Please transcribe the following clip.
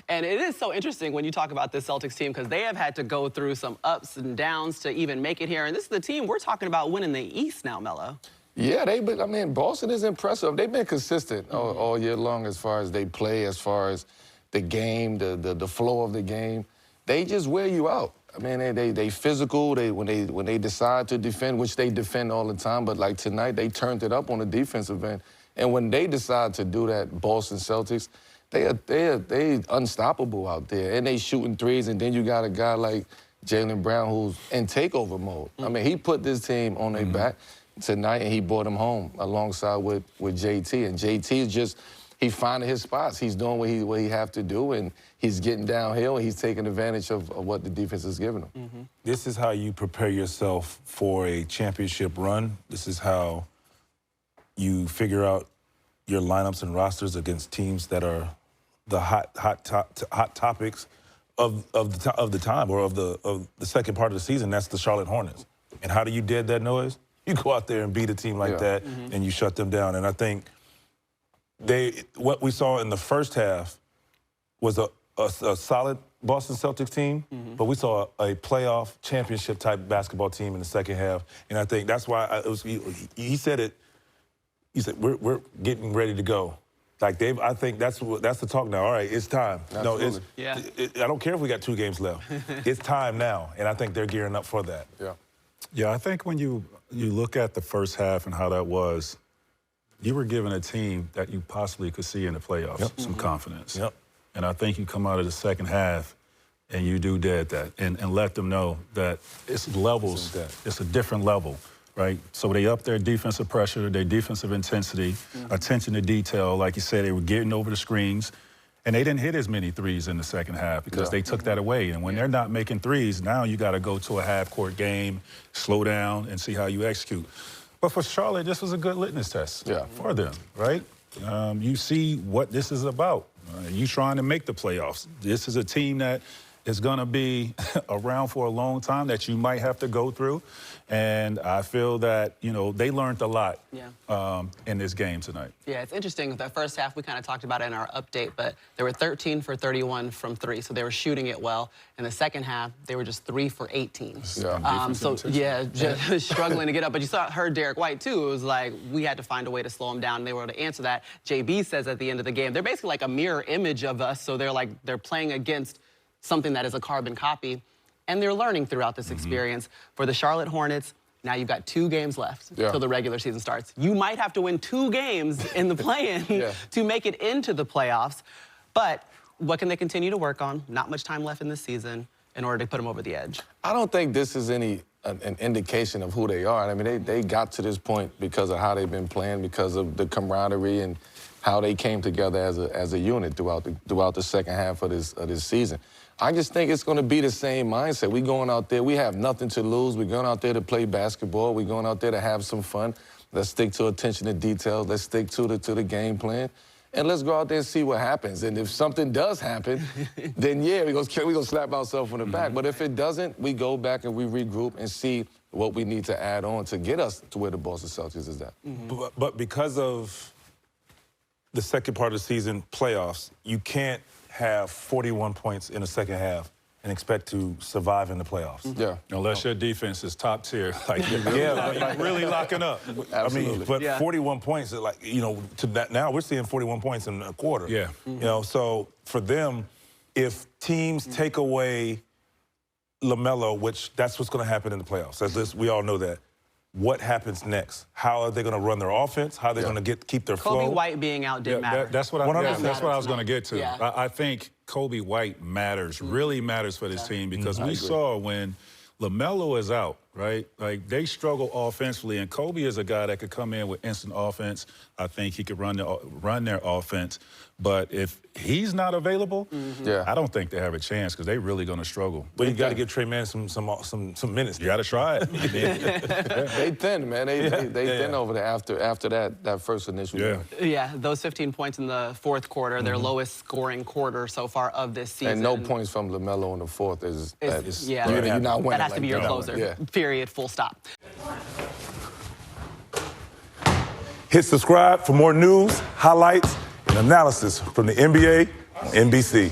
And it is so interesting when you talk about this Celtics team because they have had to go through some ups and downs to even make it here. And this is the team we're talking about winning the East now, Melo. Yeah, Boston is impressive. They've been consistent all year long as far as they play, as far as the game, the flow of the game. They just wear you out. I mean, they physical. When they decide to defend, which they defend all the time, but like tonight, they turned it up on the defensive end. And when they decide to do that, Boston Celtics, they unstoppable out there, and they shooting threes. And then you got a guy like Jaylen Brown who's in takeover mode. I mean, he put this team on their back tonight, and he brought them home alongside with JT. And JT is just, he's finding his spots. He's doing what he have to do, and he's getting downhill, and he's taking advantage of what the defense is giving him. This is how you prepare yourself for a championship run. This is how you figure out your lineups and rosters against teams that are the hot topics of the time, or of the second part of the season. That's the Charlotte Hornets. And how do you dead that noise? You go out there and beat a team like that, and you shut them down. And I think what we saw in the first half was a solid Boston Celtics team, but we saw a playoff championship-type basketball team in the second half. And I think that's why he said it. He said, we're getting ready to go. Like, I think that's the talk now. All right, it's time. Absolutely. I don't care if we got 2 games left. It's time now, and I think they're gearing up for that. Yeah, I think when you look at the first half and how that was, you were given a team that you possibly could see in the playoffs, some confidence. And I think you come out of the second half and you do that and let them know that it's levels, it's a different level, right? So they up their defensive pressure, their defensive intensity, attention to detail. Like you said, they were getting over the screens. And they didn't hit as many threes in the second half because they took that away. And when they're not making threes, now you got to go to a half-court game, slow down, and see how you execute. But for Charlotte, this was a good litmus test for them, right? You see what this is about. You trying to make the playoffs. This is a team that is going to be around for a long time that you might have to go through. And I feel that, they learned a lot in this game tonight. Yeah, it's interesting. The first half, we kind of talked about it in our update, but they were 13 for 31 from 3, so they were shooting it well. In the second half, they were just 3 for 18. Just struggling to get up. But you heard Derek White, too. It was like we had to find a way to slow him down, and they were able to answer that. JB says at the end of the game, they're basically like a mirror image of us, so they're playing against something that is a carbon copy, and they're learning throughout this experience. For the Charlotte Hornets, now you've got 2 games left till the regular season starts. You might have to win 2 games in the play-in to make it into the playoffs, but what can they continue to work on? Not much time left in this season in order to put them over the edge. I don't think this is an indication of who they are. I mean, they got to this point because of how they've been playing, because of the camaraderie and how they came together as a unit throughout the second half of this season. I just think it's going to be the same mindset. We're going out there. We have nothing to lose. We're going out there to play basketball. We're going out there to have some fun. Let's stick to attention to detail. Let's stick to the game plan. And let's go out there and see what happens. And if something does happen, then, we're going to slap ourselves on the back. But if it doesn't, we go back and we regroup and see what we need to add on to get us to where the Boston Celtics is at. But because of the second part of the season playoffs, you can't have 41 points in the second half and expect to survive in the playoffs. Unless your defense is top tier, like you're really locking up. Absolutely. But 41 points, now we're seeing 41 points in a quarter. So for them, if teams take away LaMelo, which that's what's going to happen in the playoffs. We all know that. What happens next? How are they going to run their offense? How are they going to keep their flow? Kobe White being out didn't matter. That's what I was going to get to. I think Kobe White matters, really matters for this team, because we saw when LaMelo is out, right? Like, they struggle offensively, and Kobe is a guy that could come in with instant offense. I think he could run their offense. But if he's not available, I don't think they have a chance, because they're really going to struggle. But you got to give Trey Mann some minutes. You got to try it. They thin, man. They thin over there after that first initial game. Yeah, those 15 points in the fourth quarter, their lowest scoring quarter so far of this season. And no points from LaMelo in the fourth you're not winning. That has to be your closer. Period. Full stop. Hit subscribe for more news, highlights, and analysis from the NBA on NBC.